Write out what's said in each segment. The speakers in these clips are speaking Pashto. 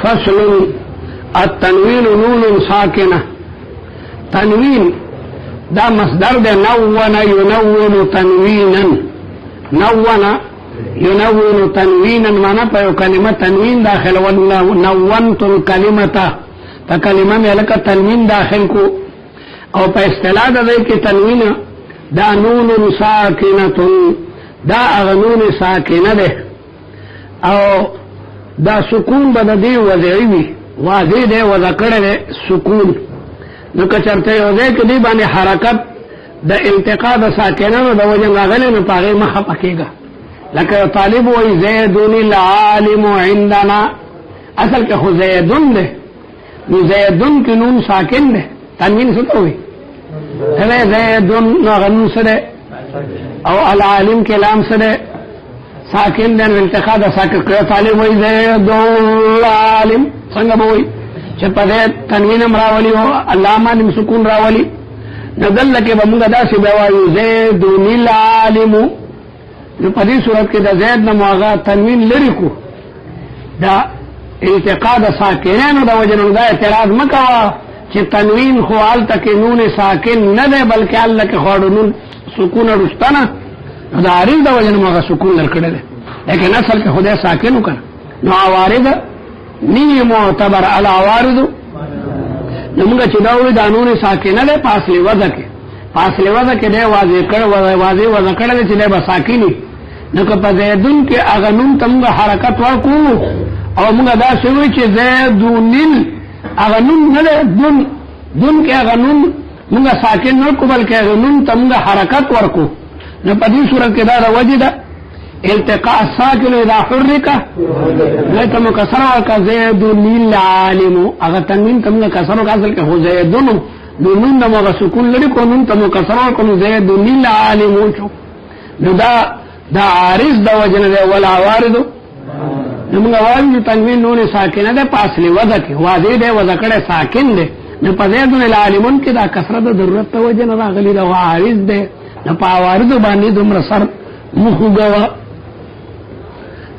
فصل التنوین نون ساکنه. تنوین دا مصدر ده نون ینون تنوینا. نون ینون تنوینا مانا پا یو کلمه تنوین داخل ونونت الکلمتا تا کلمه میں لکا تنوین داخل کو او پا اصطلاح دا دے کی تنوین دا نون ساکنتن دا اغنون ساکنه ده او دا سکون بدا دی وضعی وی واضح ده وذکر ده سکون نو کچرته یو ده که دی بانی حرکت دا التقاء دا ساکنه دا وجن راغلی نو پاغی مخ پکیگا لکه طالب وی زیدون العالم عندنا اصل که خو زیدون ده نو زیدون که نون ساکن ده تنوین ستا ہوئی تبه زیدون نو غنون سده او العالم کے لام سده ساکن ده نو التقاء دا ساکن که طالب وی زیدون العالم سنگا بوئی چه پا زید تنوینم راولی ہو علامانم سکون راولی نو دل که بمونگا دا سی بیوائیو زیدون العالمو نو په دې صورت کې د زید نه موغه تنوین لري کو دا التقاء د ساکنانو د وجنو دا اعتراض مکوا چې تنوین خو حالت کې نون ساکن نه ده بلکې الله کې خو نون سکون رستنه دا عارض د وجنو موغه سکون لرکړه ده لیکن اصل کې خدای ساکن وکړه نو عوارض نی معتبر العوارض نو موږ چې دا وې د نون ساکنه ده پاسلې وځه کې فاصله ودا کې دی واضح کړ واضح ودا کړل چې دی بساکینی نو که په زیدون کې هغه نون تمغه حرکت ورکو او موږ دا شوی چې زیدونل هغه نون نه دون کې هغه نون موږ ساکن نه کو بلکې هغه نون تمغه حرکت ورکو نو په دې صورت کې دا وجد التقاء الساکن اذا حرك لته مکسر ورکا زیدونل عالم هغه تنوین تمغه کسر ورکا اصل کې هو زیدون نون دا موغا سکون لري کو نون تا مکسران کنو زیدون العالمون شو نو دا عارض دا وجنه ده ولا عوارضو نو منگا واضح تنوین نون ساکنه ده پاسلی وضع کی واضح ده وضع کڑه ساکن ده نو پا زیدون العالمون کی دا کسرت ضرورت تا وجنه دا غلی دا عارض ده نو پا عوارضو بانی دمر سر مخو گوا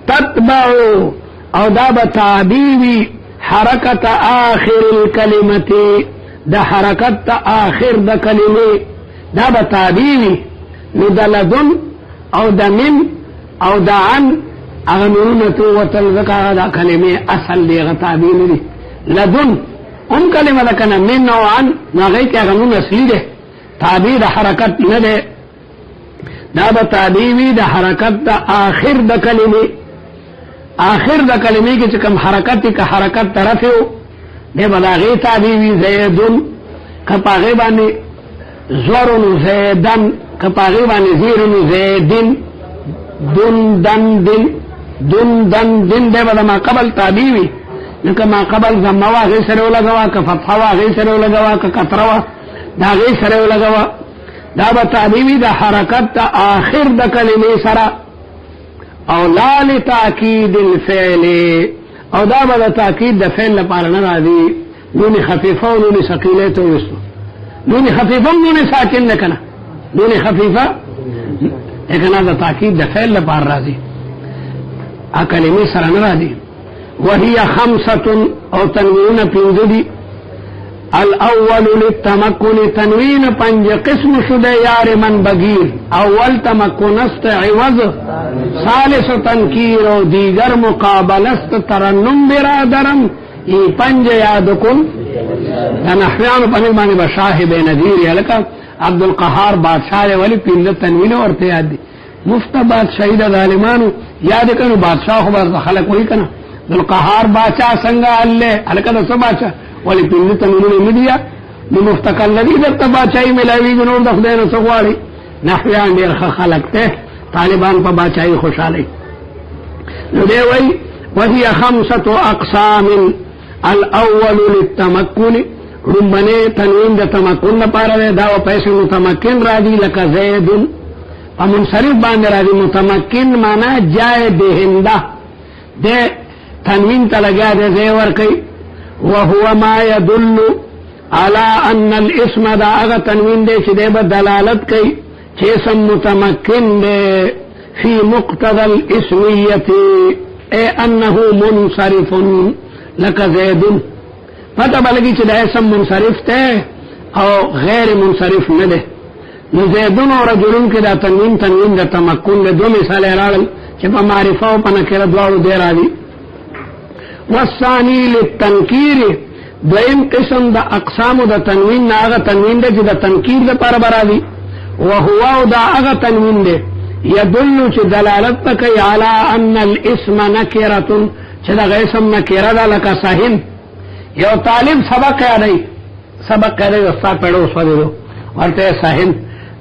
تتبعو او دا بتعبیوی حرکت آخر الکلمتی دا حرکت تا آخر دا کلمه دا بتابیوی نو دا لدن او دا من او دا عن اغنونتو وتلذکا دا کلمه اصل دی غتابیوی دی لدن ام کلمه دا کنا من او عن ناغی که اغنون اصلی ده تابی دا حرکت نده دا بتابیوی دا حرکت دا آخر دا کلمه آخر دا کلمه کی چکم حرکتی که حرکت طرفیو دے بلاغی تابیوی زیدن کپاغی بانی زورن زیدن کپاغی بانی زیرن زیدن دن دن دے بلا ما قبل تابیوی نکا ما قبل زموا غی سرو لگوا که فتحوا غی سرو لگوا که کتروا دا غی سرو لگوا دا با تابیوی دا حرکت دا آخر دا کلمی سرا او لا لتاکید الفعل او دا با تاکید دا فعل لپاره نه راځي نون خفیفه او نون ثقيله ته وستو نون خفیفه نون ساکن نه کنه نون خفیفه اګه دا تاکید دا فعل لپاره راځي ا کلمې سره نه راځي وهي خمسه او تنوین پنځدي الاول للتمكن تنوین پنج قسم شده یار من بگیر اول تمکن است عوض ثالث تنکیر و دیگر مقابل است ترنم برادرم ای پنج یاد کن دا نحویان پنج بانی بشاہب نذیر لکا عبدالقهار بادشاہ ولی پیند تنوین ورته یاد دی مفت بادشاہی دا ظالمانو یاد کنو بادشاہ خبر خلق وی کنا عبدالقهار بادشاہ سنگا اللہ لکا دا سب بادشاہ ولی پیند تنوین امدیا نو مفتقل لدی در تبادشاہی ملاوی جنور دخدین سغواری نحویان دیر خلق تے طالبان پا بادشاہی خوشحالی نو دے وی وهي خمسة اقسام الاول للتمكن رمبنے تنوین دا تمکن پارا دا و پیسے متمکن را دی لکا زیدن فمنصرف باندے را دی متمکن مانا جائے دہندہ دے تنوین تلگا دے زیور کئی وهو ما يدل على ان الاسم دا اغا تنوین دے چی دے با دلالت کئی چیسم متمکن دے فی مقتضى الاسمیت اے انہو منصرف لکه زیدون پته بلګي چې دا اسم منصرف ته او غیر منصرف نه ده. نو زیدون او رجلون کې دا تنوین د تمکن له دوه مثال راغل چې په معرفه او په نکره دواړو دی راځي. والثاني للتنکیر دویم قسم د اقسام د تنوین نه هغه تنوین ده چې د تنکیر لپاره برابري وهو دا هغه تنوین ده يدل چې دلالت کوي علی ان الاسم نکره چې دا اسم نکره ده لکه صحن. یو طالب سبق یادی استاد پڑھو سوالو ورته صحن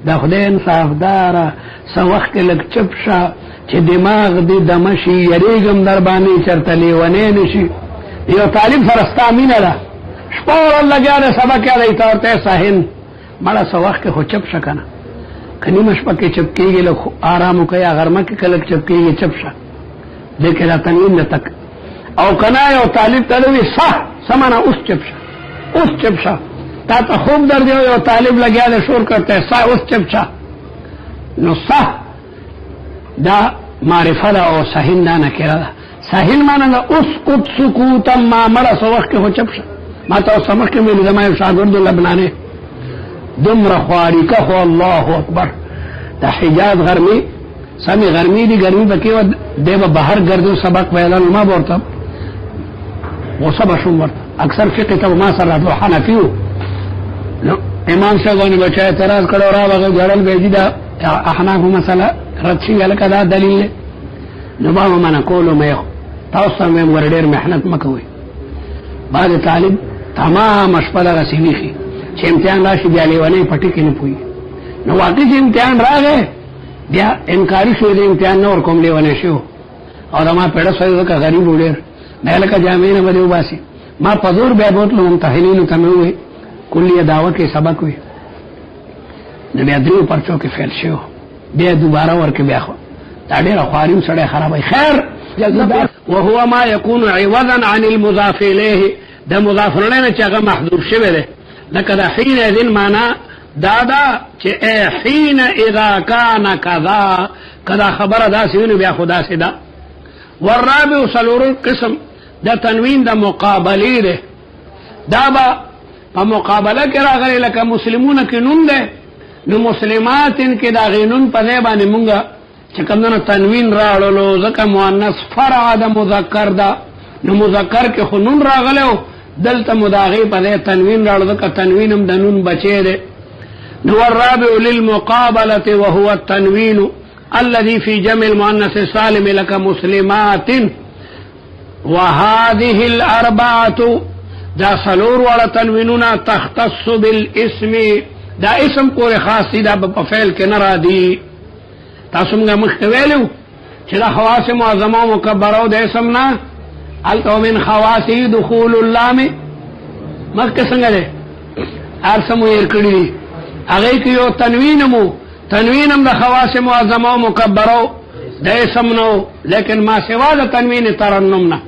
دا خدای انصاف دارا سوخ کې لګ چپشا چې دماغ دې دمشي یریګم در باندې چرته لیونه نشي. یو طالب فرستا مینه ده شپور لګیا سبق یادی ته صحن مړه سوخ کې خو چپشا کنه کني مشپه کې چپ کېږي له آرام کوي غرمه کې کله چپ کېږي چپشا دې کې را تنوین تک او کنا یو طالب ته وی صح سمانا اوس چپشا تا ته خوب در دیو یو طالب لګیا ده شور کرتے صح اوس چپشا. نو صح دا معرفه ده او صحن دا نکره ده. صحن معنی ده اسکت سکوتا ما مړه سو وخت کې هو چپشا. ما ته سمخ کې ویل زما یو شاګرد لبنانه دمر خواری که خو الله اکبر دا حجاز غرمی سمی غرمی دی گرمی بکی و دیو بہر گردو سبق ویلان ما بورتا غصب شون ورتا اکثر فقه تا ما سر راتلو حنفیو امام شاگوانی بچه اعتراض کرو را بغیر جرل بیجی دا احناف مسئلہ ردشی لکا دا دلیل نبا مانا کولو میخو تاوستا میم وردیر محنت مکوی بعد طالب تمام اشپا دا سیویخی چې امتحان راشي بیا لیونی پټی کې نه پوي. نو واقعي چې امتحان راغی بیا انکاری شو د امتحان نور کوم لیونی شو او ما پیړه سوي که غریب وډیر نه لکه جامې نه بده وباسي. ما په زور بیا بوتلو ممتحنینو ته مې وې کلیه دعوه کې سبق وي نو بیا درو پرچو کې فیل شو بیا دوباره ورکه بیا خو دا ډېر خواریم سړی خرابوي. خیر وهو ما يكون عوضا عن المضاف اليه د مضاف الیه چې هغه محذوف شوی دی لکه دا حين اذن معنا دادا چې حين اذا كان كذا کدا خبره دا سینو بیا خدا سدا. والرابع سلور قسم دا تنوین دا مقابلی ده دا با په مقابله کې راغلی لکه مسلمون کې نون ده نو مسلماتن کې دا غینون په ځای باندې مونږه چې کومه تنوین راړلو ځکه مؤنث فرع د مذکر ده نو مذکر کې خو نون راغلو دلته مداغی په تنوین راړو ځکه تنوینم د نون بچی ده. نو الرابع للمقابله وهو التنوين الذي في جمع المؤنث السالم لك مسلمات. وهذه الاربعه دا سلور ولا تنویننا تختص بالاسم دا اسم پورې خاص دي دا په فعل کې نه را دي. تاسو موږ مخکې ویلو چې دا خواص معظمه مکبره د اسم نه التو من خواصی دخول اللام مخکې څنګه ده ارسمو ير کړی دي هغه کې یو تنوینم د خواص معظمه مکبره د اسم نو لیکن ما سوا د تنوین ترنم نه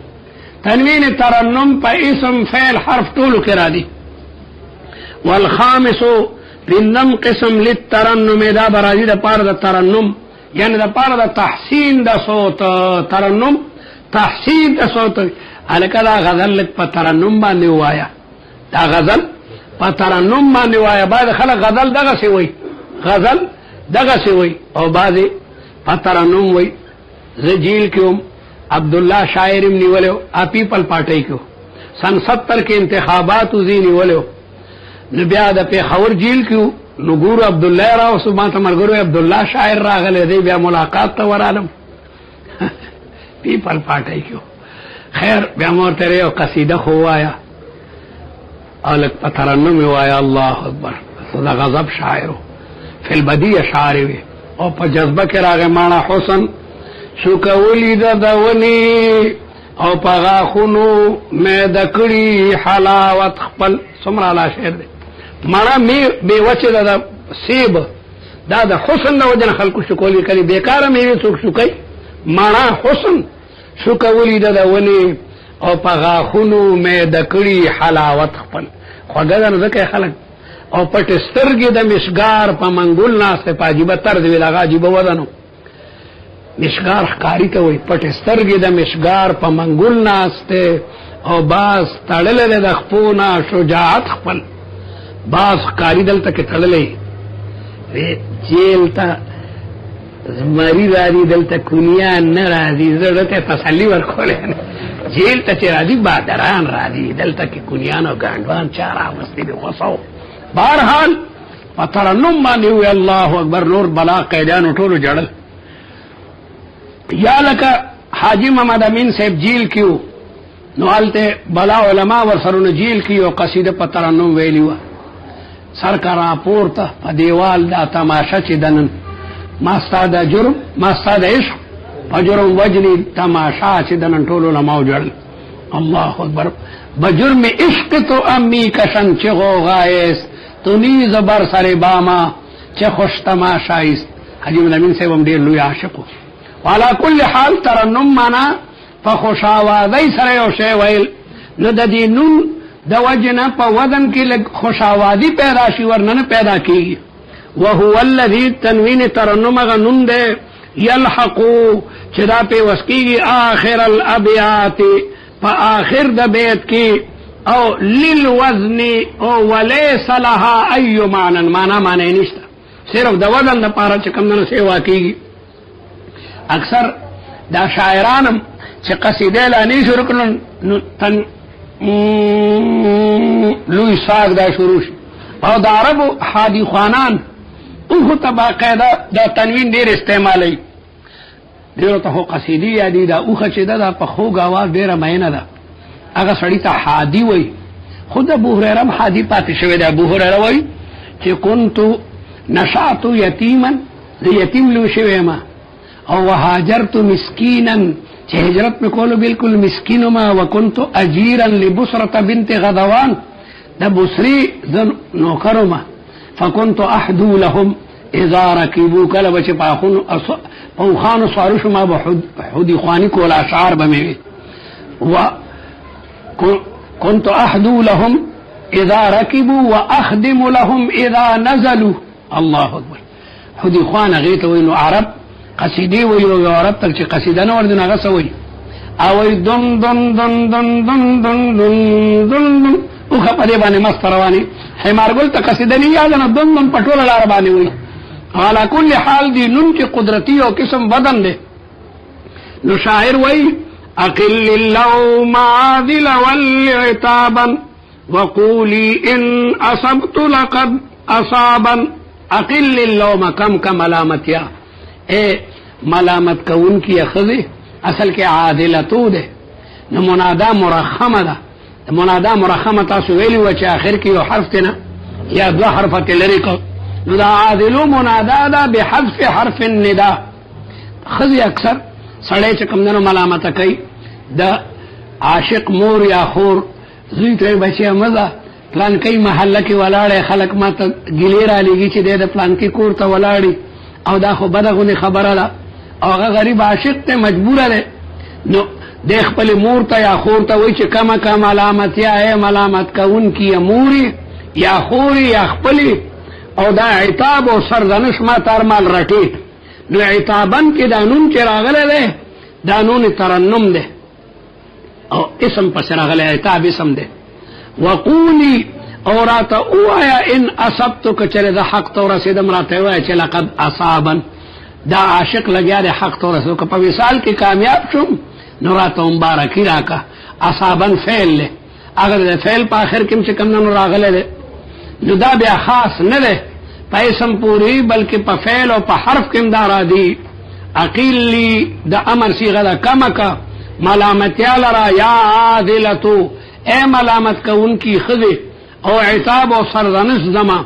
تنوین ترنم په اسم فعل حرف ټولو کې را دي. والخامس بنم قسم للترنم دا برازي د پاره د ترنم یعنی د پاره د تحسین د صوت ترنم تحسین د صوت الکه دا غزل لک په ترنم باندې وایا دا غزل په ترنم باندې وایا بعد خلک غزل دغه سی وای غزل دغه سی وای او بعد په ترنم وای زجیل کیوم عبد الله شاعر نیولو اپیپل پارټی کو سن 70 کې انتخابات وزینی ولو نو بیا د پیښور جیل کیو نو ګورو عبد الله راو سبحان تمرګرو عبد الله شاعر راغله دی بیا ملاقات ته ورالم پیپل پارټی کیو. خیر بیا مورته یو قصیده خو وایا الک پترنم وایا الله اکبر صدا غضب شاعر فی البدیع شاعر وی او په جذبه کې راغی معنا حسن شو کولی د دونی او په غاخونو مې د کړي حلاوت خپل سمرا لا شعر دی معنا می به وچه د سیب دا د حسن د وجه خلکو شو کولی کړي بیکاره مې څوک شو کوي معنا حسن شو کولی د دونی او په غاخونو مې د کړي حلاوت خپل خوګه نه ځکه خلک او پټ سترګې د مشګار په منګول ناسه پاجيبه تر دی لغا جيبه ودانو مشګار ښکاری ته وي پټ سترګې د مشګار په منګول ناسته او باز تړلې د خپونه شجاعت خپل باز کاری دلته کې تړلې جیل ته زمری راځي دلته کونیا نه راځي زړه ته تسلی ورکولې جیل ته چې راځي بادران راځي دلته کې کونیان او ګاندوان چارا مستي به وسو بهرحال فترنم باندې وی الله اکبر نور بلا قیدانو ټولو جړل یا لکه حاجی محمد امین صاحب جیل کیو نو حالته بلا علماء ورسرونه جیل کیو قصیده په ترنم ویلی و سرکارا پورته په دیوال دا تماشا چې دنن ما ستاده جرم ما ستاده عشق په جرم وجنی تماشا چې دنن ټول علماء جړل الله اکبر بجرم عشق تو امی کشن چې غوغایس تو نی زبر سره باما چې خوش تماشایست حاجی محمد امین صاحب هم ډیر لوی عاشق وعلى كل حال ترنم معنا فخوشاوازی سره یو شی ویل نو د دې نون د وجنه په ودن کې لږ خوشاوازی پیدا شي ورننه پیدا کیږي وهو الذي تنوین ترنم غنون ده يلحق چې دا په وسکیږي آخر الابیات په آخر د بیت کې او للوزن او وليس لها اي معنی نشته صرف د ودن لپاره چې کوم نه سیوا کیږي اکثر دا شاعرانم چې قصیده لانی شروع کړي تن لوی ساگ دا شروع شي او د عربو حادی خوانان اوه ته باقاعده دا تنوین ډیر استعمالي ډیر ته قصیدی یادی دا اوخه چې دا په خوږ आवाज ډیره مینه ده هغه سړی ته حادی وای خود ابو هريره حادی پاتې شوی دا ابو هريره وای چې كنت نشأت یتیما زه یتیم لو شوی ما او وهاجرت مسکینا چې هجرت په کولو بالکل مسکین ما وكنت اجيرا لبصره بنت غضوان د بصری نوکر ما فكنت احدو لهم اذا ركبوا كلب چې پاخون او خان صارش ما بحدي خواني کول اشعار بموي و كنت احدو لهم اذا ركبوا واخدم لهم اذا نزلوا الله اكبر حدي خوان غيت وینو عرب قصیدی ویلو عرب تک چې قصیده نه وردن هغه سوي او دن دن دن دن دن دن دن دن او خپدی باندې مست رواني حمار ګل ته قصیده نه یاد نه دن دن پټول لار باندې وي على كل حال دی نن کې قدرتی او قسم بدن ده نو شاعر وای اقل اللوم عادل والعتابا وقولي ان اصبت لقد اصابا اقل اللوم کم ملامتیا اے ملامت کون کی اخذ اصل کې عادلتو ده نو منادا مرخمه ده منادا مرخمه تاسو ویلی و چې اخر کې یو حرف تنه یا دو حرف تلری کو نو دا عادلو منادا ده بحذف حرف النداء خذ اکثر سړی چې کوم نه ملامت کوي د عاشق مور یا خور زوی ته بچي مزه پلان کوي محله کې ولاړې خلک ماته ګلیرا لګي چې د پلان کې کور ته ولاړی او دا خو بدغه خبره ده او هغه غریب عاشق ته مجبور ده نو د خپل مور ته یا خور ته وای چې کما علامت یا ملامت کون کی موري یا خوري یا خپل او دا عتاب او سرزنش ما ترمال رټي نو عتابن کې دانون چې راغله ده دانون ترنم ده او اسم پس راغله عتاب اسم ده وقولي اورات اوایا ان اصبتک چره د حق تو رسیدم راته وای چې لقد اصابن دا عاشق لګیا د حق تو رسو که په وصال کې کامیاب شوم نو راته مبارکی راکا اصابن فعل له اگر د فعل په اخر کې چې کوم نو راغله ده نو دا بیا خاص نه ده په اسم پوری بلکې په فعل او په حرف کې مدار دي اقیلی د امر صيغه ده کمکا ملامت یالرا یا عادلتو اے ملامت کون کی خذ او عتاب او سرزنش زما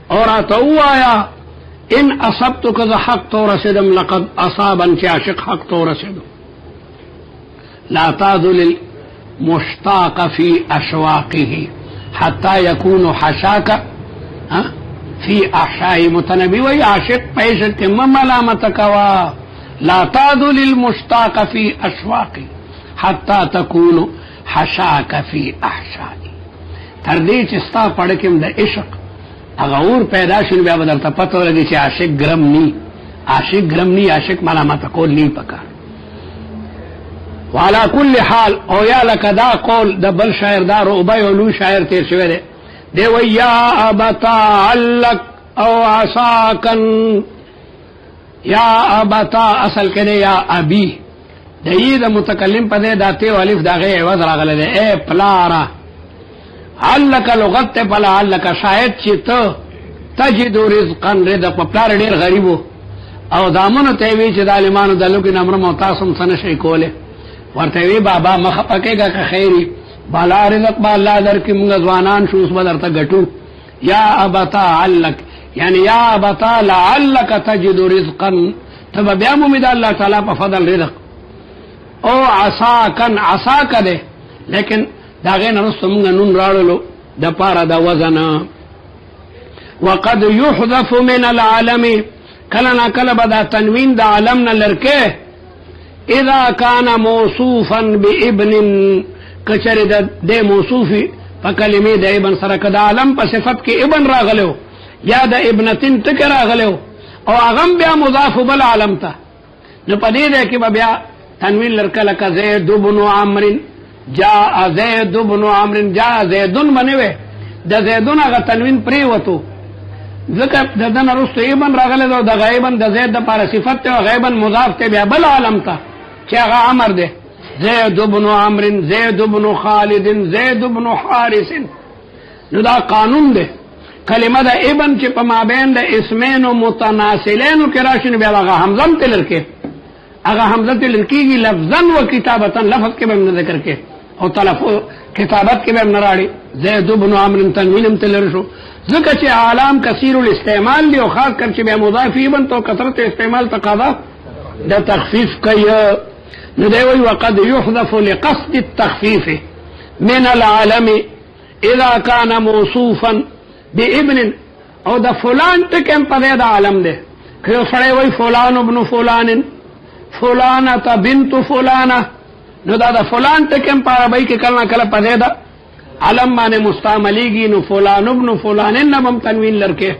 اور اتوایا ان اصبتك ذا حق تو رسدم لقد اصابا عاشق حق تو رسدم لا تعذل المشتاق في اشواقه حتى يكون حشاك في احشاء متنبي وي عاشق پیشت ملامت کوا لا تعذل المشتاق في اشواقه حتى تكون حشاك في احشاء تر دې چې ستا پړ کې د عشق هغه اور پیدا شون بیا بدل ته پته ولګي چې عاشق ګرم ني عاشق ملامت کول ني پکار وعلى كل حال او یا لکه دا قول د بل شاعر دا رعبی ولو شاعر تیر شوی دی دی وی یا ابتا علک او عصاکن یا ابتا اصل کده یا ابی دی د متکلم پده دا تی و الف دا غی عوض راغله دی اے پلارا علک لغت پلا علک شاید چی تو تجد رزقا رزق پلار ډیر غریبو او دامنو تیوی چی دالمانو دلو کی نمرم او تاسم سنشی کوله ورته وی بابا مخ پکېګه که خیری بالا رزق با الله در کې موږ ځوانان شو اوس بدرته غټو یا ابتا علک یعنی یا ابتا لعلک تجد رزقا تب بیا امید الله تعالی په فضل رزق او عصاکن عصاک ده لیکن دا غین رسو موږ نون راړلو د پارا د وزن وقد يحذف من العالم کلنا کلب دا تنوین دا علمنا لرکه اذا كان موصوفا بابن کچری د موصوفی په کلمې د ابن سره کدا علم په صفت کې ابن راغلو یا د ابنتين تک راغلو او اغم بیا مضاف بل علم ته نو پدې ده کې بیا تنوین لرکله ک زید بن عمرو جاء زید بن عمرو جاء زید بنوي د زیدون هغه تنوین پری وته ذکر ددن رستو ابن راغله د غیبن د زید د پر صفت او غیبن مضاف ته بیا بل علم ته چې هغه عمر ده زید بن عمرو زید بن خالد زید بن حارث نو دا قانون ده کلمه د ابن چې په مابین د اسمین او متناسلین کې راشي بیا هغه حمزه تلر کې هغه حمزه تلر کېږي لفظا و کتابتا لفظ کې به ذکر کې او تلفظ کتابت کې به نراړي زید بن عمرو تنوین تلر شو ذکر چې عالم کثیر الاستعمال دی او خاص کر چې به مضاف ابن تو کثرت استعمال تقاضا د تخفیف کوي نو دی وی وقد يحذف لقصد التخفيف من العالم اذا كان موصوفا بابن او د فلان ټکم په د عالم ده کله سره وی فلان ابن فلان فلانه بنت فلانه نو دا د فلان ټکم په عربی کې کله کله په د علم باندې مستعمليږي نو فلان ابن فلان نبم تنوین لرکه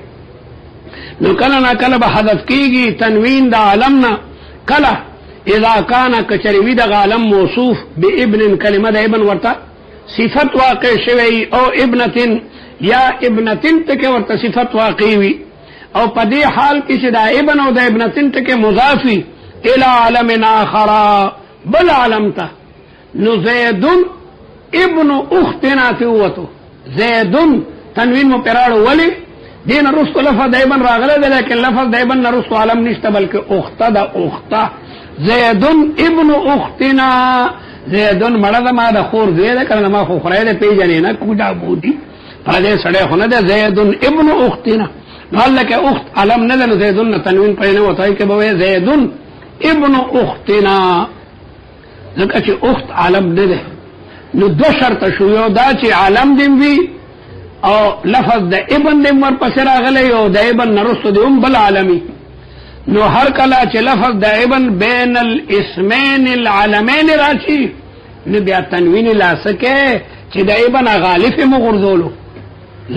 نو کله نه کله به حذف کیږي تنوین د علمنا کله اذا كان كچروي د عالم موصوف بابن کلمه د ابن ورته صفت واقع شوی او ابنتين یا ابنتين ته ورته صفت واقع وي او په دې حال کې چې د ابن او د ابنتين ته مضافي الى علم اخر بل علمته نو زید ابن اختنا توته زید تنوین مو پراړو ولی دین رسول لفظ د ابن راغله ده لیکن لفظ د ابن رسول علم نشته بلکې اخته د اخته زید ابن اختنا زید مړه ما د خور زید کړه ما خو خړای ده پیژنې نه کوډا بودی په دې سړی خو نه ده زید ابن اختنا نو لکه اخت علم نه ده زید تنوین پرې نه وتاي کې به زید ابن اختنا ځکه چې اخت علم نه ده نو دو شرط شو یو دا چې علم دیم وی او لفظ د ابن دیم ور پس راغلی او د ابن نرستو دیم بل عالمی نو هر کله چې لفظ د ابن بین الاسمین العالمین راشي نو بیا تنوین لاسکه چې د ابن غالف مغرضولو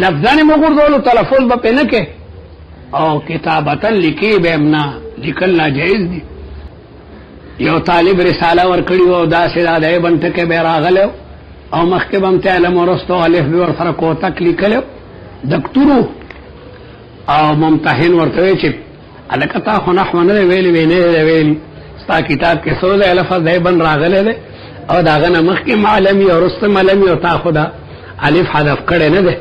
لفظان مغرضولو تلفظ به پنه کې او کتابتا لکی به امنا لیکل ناجائز دي یو طالب رساله ور کړی او دا سره د ابن ټکه به راغلو او مخکې بم ته علم ورستو الف به ور سره کو تک لیکلو دکتورو او ممتحن ورته چې الکتا خو نحو نه ویلی نه ویلی ستا کتاب کې سوزه لفظ د ابن راغله ده او دا غنه مخکې معلمی او رستم علمی او تا خدا الف حذف کړي نه ده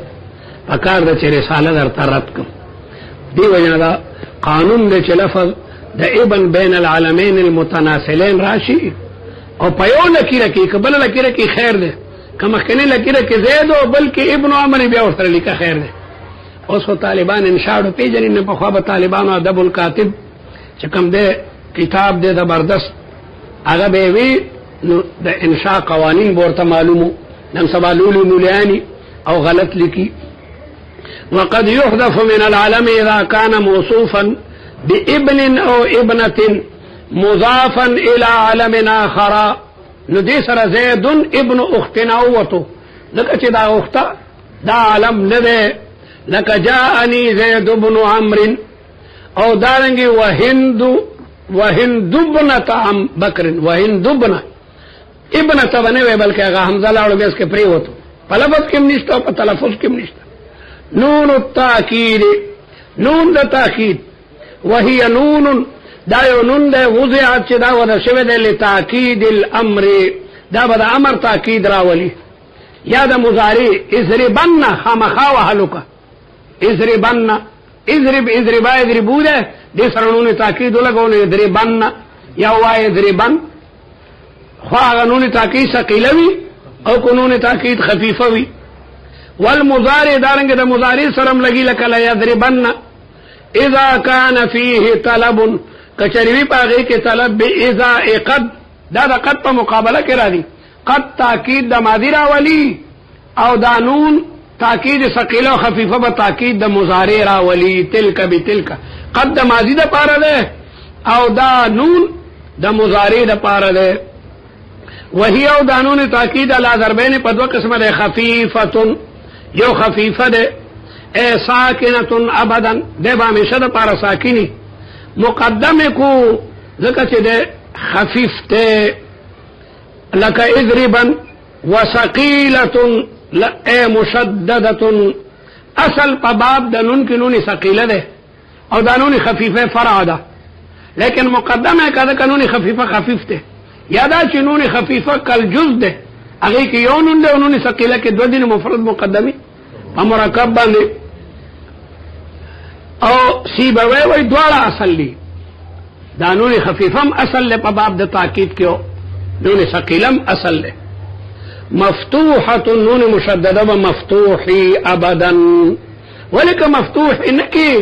پکار د چې رساله در ترت کوم دی وجه دا قانون د چې لفظ د ابن بین العالمین المتناسلین راشي او پیو لکیره کې قبل لکیره کې خیر ده کما کنه لکیره کې زید او بلکې ابن عمر بیا ورته لیکه خیر ده اوس طالبان انشاء پیجن نه په خوا طالبانو ادب الکاتب چې کوم ده کتاب ده زبردست هغه به وی نو د انشاء قوانین ورته معلومو نن سوالول مولیانی او غلط لیکي وقد يحذف من العالم اذا كان موصوفا بابن او ابنه مضافا الى علم اخر نو دې سره زید ابن اختنا وته لکه چې دا اخته دا علم نه ده لکه جاءني زید بن عمرو او دارنګي وهند بنت عم بکر وهند بن ابن ته نه وی بلکې هغه حمزه لاړو بیا اسکه پری وته په لفظ کې نشته او په تلفظ کې نشته نون التاکید نون د تاکید وهي نون دا یو نون ده وضعت چې دا ودا شوی ده لتاکید الامر دا به د امر تاکید راولي یا د مضارع اضربن خامخا وهلک اضربن اضربا اضربو ده دې سره نون تاکید لګول اضربن یا وای اضربن خو هغه نون تاکید ثقيله وي او قانون تاکید خفیفه وي والمضارع دارنګ د مضارع سره لګي لکه لا يضربن اذا كان فيه طلب کچریوی پاغی کې طلب به اذا قد دا د قد په مقابله کې راځي قد تاکید د ماضی راولي او دا نون تاکید ثقيله او خفیفه به تاکید د مضارع راولي تلک بتلک قد د ماضی د پاره ده او دا نون د مضارع د پاره ده وهي او دا نون تاکید علی ضربین په دوه قسمه ده خفیفه یو خفیفه ده ساکنه ابدا ده به همیشه د پاره ساکنی مقدمه کو ذکر چې ده خفیف ته لکه اضربا وثقيله مشدده اصل په باب د نون کې نون ثقيله ده او د نون خفیفه فرع ده لیکن مقدمه کده قانون خفیفه خفیف ته یادا چې نون خفیفه کل جز ده هغه کې یو نون ده نون ثقيله کې دو دین مفرد مقدمي په مرکب باندې او سی بوي وي دواړه اصل دي دا نون خفیفم اصل له په باب د تاکید کې نون ثقيلم اصل له مفتوحه نون مشدده ومفتوحي ابدا ولك مفتوح انکی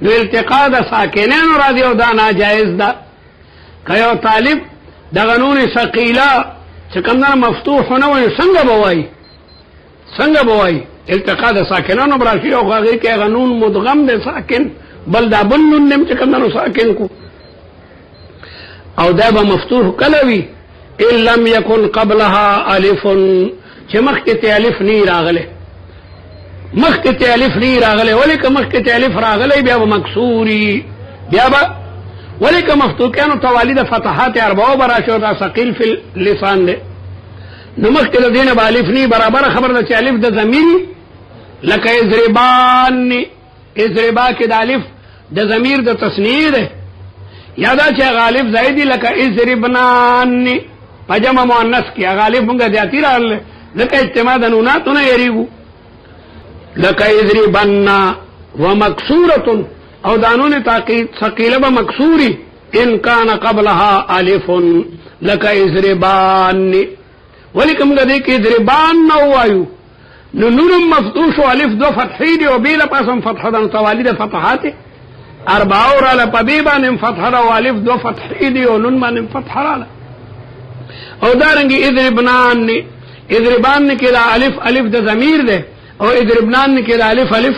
نو التقاء د ساکنین راځي او دا ناجائز ده کيو طالب د قانون ثقيله چې کومه مفتوح نه وي څنګه بوای التقاء د ساکنانو براشي او هغه کې قانون مدغم د ساکن بل دا بل نون نم چې کومه ساکن کو او دا به مفتوح کلوي ان لم يكن قبلها الف چې مخکې ته الف نه راغله ولکه مخکې ته الف راغله بیا به مکسوري بیا به ولکه مفتوح کانو توالید فتحات اربعه براشو دا ثقيل فی اللسان ده نو مخکې له دینه به الف نه برابر خبر ده چې الف د ضمیر لکه اضربا کې د الف د ضمیر د تثنیه ده یادا چې غالب زائدی لکه اضربنان پجمع مؤنث کې غالب موږ ذاتی راغله لکه اجتماع د نوناتونه یریګو لکه اضربن ومکسوره او دانون تاکید ثقيله بمكسوري ان كان قبلها الف لك اضربان ولكم غديك اضربان نوایو نون مفتوح الف دو فتحي دي وبيل پاسم فتحه د توالید فتحات اربعه اور له پبيبان فتحه او الف دو فتحي دي او نون باندې فتحه له او دارنګي اضربان کې لا الف د ضمیر ده او اضربنان کې لا الف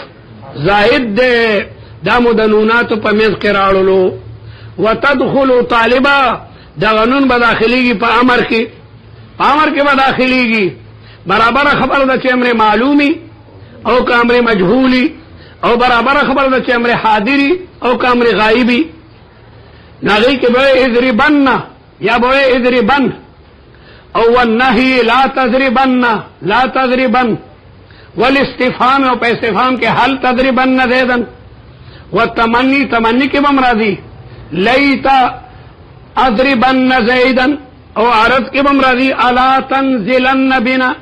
زائد ده دا مدنونات په مز کې راړلو وتدخل طالبا دا قانون به داخليږي په امر کې به داخليږي برابر خبر ده چې امر معلومي او که امر مجهولي او برابر خبر ده چې امر حاضري او که امر غایبي نغی کې به اضربن یا به اضربن او والنهي لا تضربن والاستفهام او په استفهام کې هل تضربن زیدن والتمني کې بمرادي ليت اضربن زيدا او عرض کې بمرادي الا تنزلن بنا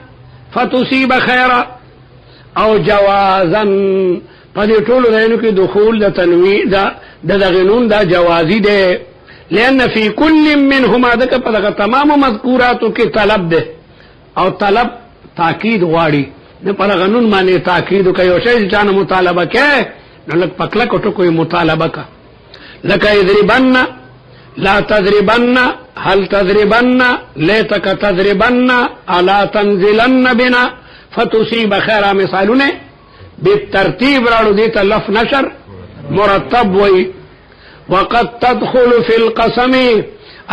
فتصيب خيرا او جوازا پدې ټولو دینو کې دخول د تنوین د غنون دا جوازي ده لأن في كل منهما دک په تمام مذکوراتو کې طلب ده او طلب تاکید غواړي نه پر غنون باندې تاکید کوي او شی چې مطالبه کوي نو لک پکلا کوټو کوئی مطالبه کا لک اضربن لا تضربن هل تضربن ليتك تضربن الا تنزلن بنا فتصيب خيرا مثالونه بالترتيب راړو دي ته لف نشر مرتب وي وقد تدخل في القسم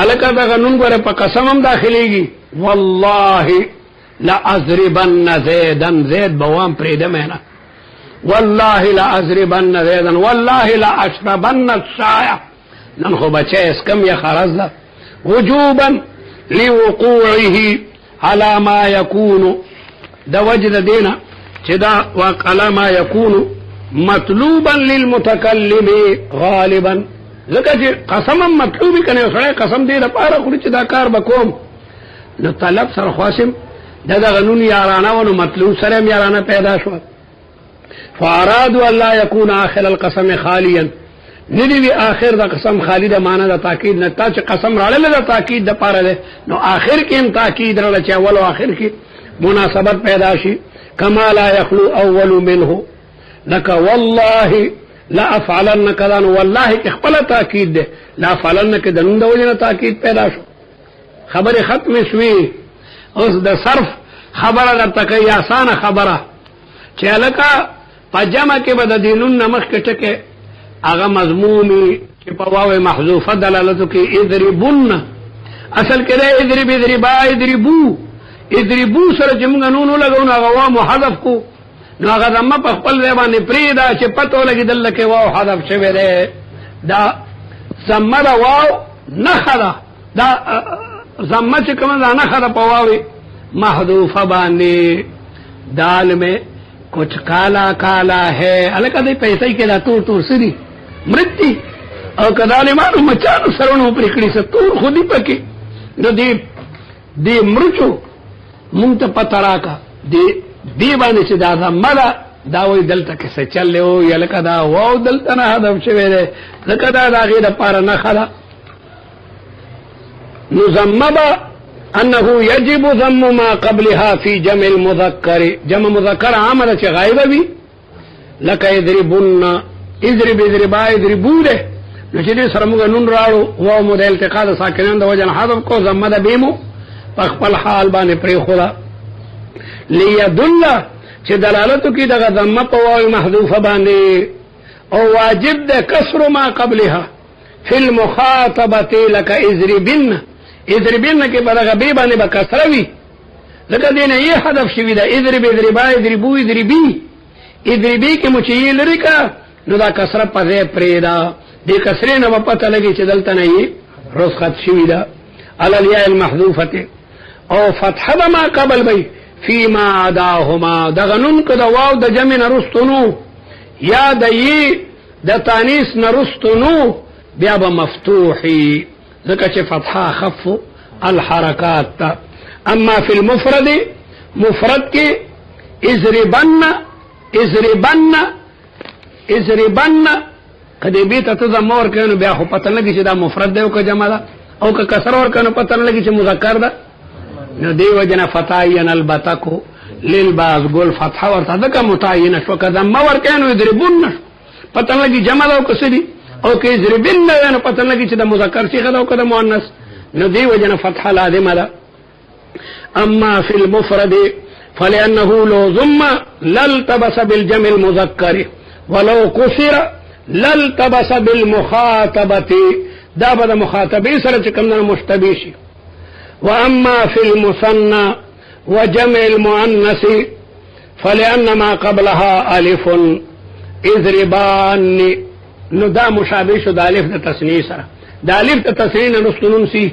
الک دا غنون غره په قسم هم داخليږي والله لا اضربن زيدا زيد بوام پرېده مېنا والله لا اضربن زيدا والله لا اشربن الشاي نن خو بچي اس کم یا خرز ده وجوبا لوقوعه على ما يكون دا وجد دینا چې دا على ما يكون مطلوبا للمتكلم غالبا ځکه چې قسم مطلوبي کنه سره قسم دې لپاره خو چې دا کار بکوم نو طلب سره خاصم دا غنون یارانه ونو مطلوب سره یارانه پیدا شو فارادوا الله يكون اخر القسم خاليا ندی آخر دا قسم خالی دا معنی دا تاکید نه تا چې قسم راړل دا تاکید د پاره ده نو آخر کې هم تاکید راړل چې اول او آخر کې مناسبت پیدا شي کما لا يخلو اول منه لك والله لا افعلن كذا والله خپل تاکید ده لا افعلن کې دنه د وجنه تاکید پیدا شو خبره ختم شوي اوس د صرف خبره درته کوي آسانه خبره چې لکه پجامه کې به د دینون نمخ کې ټکه هغه مضمومی چې په واو محذوفه دلالت کوي اضربن اصل کې ده اضرب اضربا اضربو اضربو سره چې موږ نون لګو نو هغه واو محذف کو نو هغه دمه په خپل ځای باندې پریدا چې پته لګیدل کې واو حذف شوی ده دا زمه دا واو نخره دا زمه چې کومه دا نخره په واو محذوفه باندې دال میں کچھ کالا کالا ہے الکه دې پیسې کې دا تور تور سری مرتی او کداله مانو مچانو سرونو پر کړي ستور خودي پکې نو دې مرچو مونږ ته پته راکا دې باندې چې دا زمره دا وې دلته کې څه چل له یو الکه دا واو دلته نه هدف شوی دی لکه دا غیر لپاره نه خلا نو زمبا انه يجب ضم ما قبلها في جمع المذكر جمع مذكر عامله چې غایبه وي لکه يضربن اضرب اضربا اضربو ده نو چې سره موږ نون راړو واو مو د التقاء د ساکنان د وجه حذف کو زمده بیمو په خپل حال باندې پرې خلا ليدل چې دلالت کوي دغه ضمه په واو محذوفه باندې او واجب ده کسر ما قبلها في المخاطبه لك اضربن اضربن کې بلغه به باندې بکسروي لکه دینه یې هدف شوی دا اضرب اضربا اضربو اضربي اضربي کې مچې لري کا نو دا کسره په ځای پرېدا دې کسرې نه پته لګي چې دلته نه یې رسخت شوی دا على الياء المحذوفه او فتح ما قبل بي فيما عداهما دغنن کدا واو د جمع نرستنو یا د یې د تانیث نرستنو بیا به مفتوحي ذکر چې فتحه خف الحركات تا. اما في المفرد مفرد کې اضربن کدی بیت ته زمور کنه بیا خو پته لګی چې دا مفرد دی او که جمع ده او که کسر ور کنه پته لګی چې مذکر ده نو دی وجنا فتاین البتکو للباز ګل فتحه ورته ده متعین شو که زمور کنه یضربن پته لګی جمع ده او کسری او که اضربن نه پته لګی چې دا مذکر صيغه ده او که مؤنث نو دی وجنا فتحه لازمه ده. اما في المفرد فلانه لو ضم لالتبس بالجمع المذكر ولو قصر لالتبس بالمخاطبه دا به مخاطبه سره کوم مشتبه شي. واما في المثنى وجمع المؤنث فلان ما قبلها الف اضربان نو دا مشابه شو د الف د تثنیه سره د الف د تثنیه نسنون سي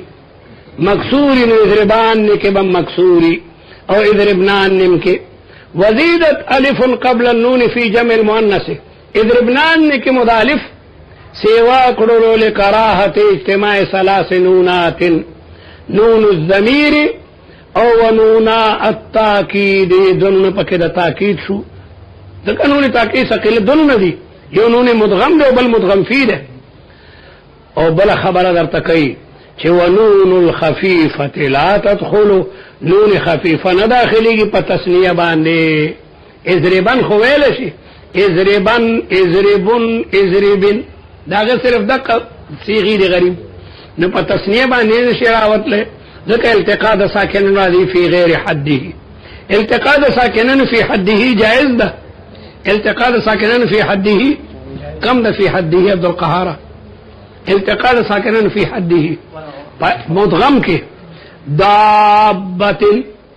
مکسور اضربان کې بم مکسوري او اضربنان کې وزيدت الف قبل النون في جمع المؤنث اضربنان کې مضالف سوا کړو له کراهت اجتماع ثلاث نونات نون الضمير او نونا التاكيد دون پکې د تاکید شو د قانون تاکید ثقيل دون دي یو نون مدغم دی بل مدغم فيه ده او بل خبره درته کوي چې ونون الخفيفه لا تدخل نون خفيفه نه داخليږي په تسنیه باندې اضربن خو ویل شي اضربن داغه صرف دغه صيغه دي غریب نو په تسنیه باندې شي راوتله ځکه التقاء د ساکنن راځي في غیر حده التقاء د ساکنن في حده جائز ده التقاء د ساکنن في حده کم ده في حده عبد القهار التقاء د ساکنن في حده مدغم کې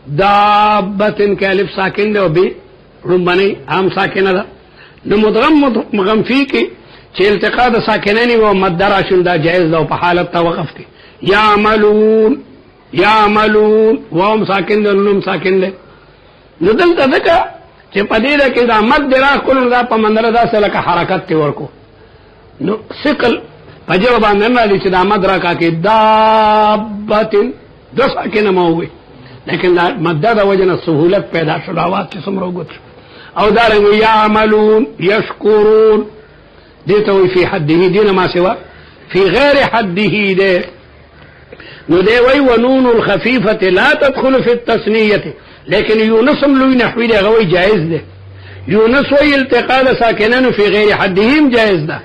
دابتن کې الف ساکن ده او به رمبني عام ساکنه ده نو مدغم فی کې چې التقاء د ساکنین او مد راشل دا جائز ده په حالت توقف کې يعملون یعملون وهم ساکن دے نونم ساکن دے نو دلتا دکا چه پدی دا که دا مد درا کلن دا پا مندر دا سلک حرکت تی ورکو نو سکل پجو باندن را دی چه دا مد را کا که دابتن دو ساکن مووی لیکن دا مد دا وجن سہولت پیدا شد آواز چه سمرو گت او دارنگو یعملون یشکرون دیتوی فی حده دین ما سوا فی غیر حده دے نو دے وی ونون الخفیفت لا تدخل فی التسنیت لیکن یونسم لوی نحوی دے غوی جائز دے یونس وی التقاء دا ساکنن فی غیر حدهم جائز دا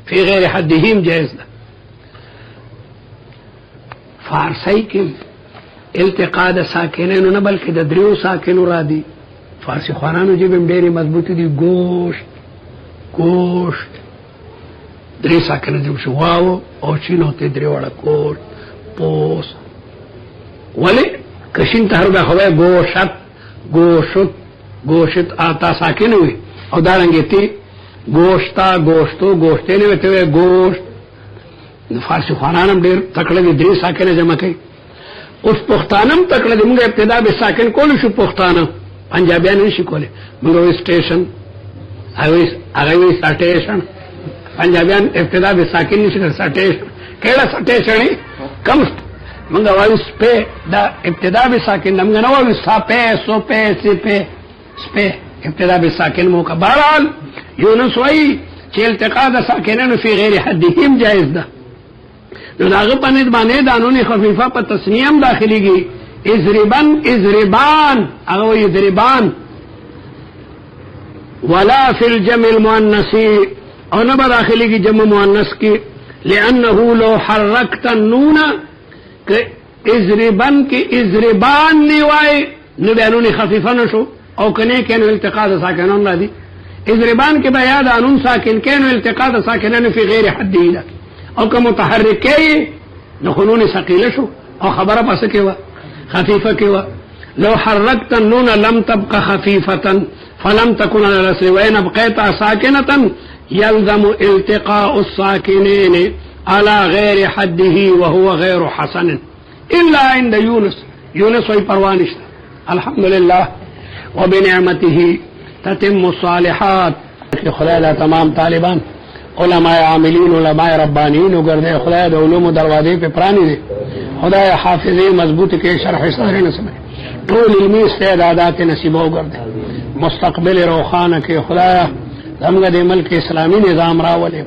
فی غیر حدهم جائز دا فارسی کی التقاء دا ساکنن نبل که دا دریو ساکنو را دی فارسی خوانانو جبم دیری مضبوطی دی گوشت گوشت دری ساکنن جب شو واو او چین ہوتے دری وڑا گوشت پوس ولی کشین تهر به خواه گوشت گوشت گوشت آتا ساکن ہوئی او دارنگی تی گوشتا گوشتو گوشتے نوی توی گوشت فارسی خوانانم دیر تکڑی دری ساکن جمع کئی اس پختانم تکڑی منگا ابتدا بی ساکن کولو شو پختانم پنجابیان نشی کولی منگا سٹیشن اگوی سٹیشن پنجابیان ابتدا بی ساکن نشی کر سٹیشن کیڑا سٹیشنی کم منگا واوی سپے دا ابتدا بی ساکن دا منگا نواوی ساپے سوپے سپے سپے ابتدا بی ساکن موقع بارحال یونس وائی چی التقاء دا ساکنن فی غیر حدهم جائز دا نو داغی پنید بانے دانون خفیفہ پا تسنیم داخلی گی ازربان ازربان اگوی ازربان ولا فی الجمع المؤنسی او نبا داخلی گی جمع مؤنس کی لأنه لو حرکت النون کہ ازربان کی ازربان نیوائی نبیانون خفیفہ نشو او کنے کینو التقاء دا ساکنان را دی ازربان کے بیاد آنون ساکن کینو التقاء دا ساکنان فی غیر حدی دا او که متحرک کئی نخنون سقیل شو او خبر پس کیوا خفیفہ کیوا لو حرکت النون لم تبق خفیفتا فلم تکن على الاسر وین ابقیتا ساکنتا يلزم التقاء الساكنين على غير حده وهو غير حسن إلا عند يونس ويبروانش الحمد لله وبنعمته تتم الصالحات خدای تمام طالبان علماء عاملین علماء ربانیین وګرځي خدای د علوم دروازې په پرانی دي خدای حافظه مضبوط کې شرح صدر نصیب ټول علمي استعدادات نصیب وګرځي مستقبل روخانه کې خدای زموږ د ملک اسلامي نظام راولې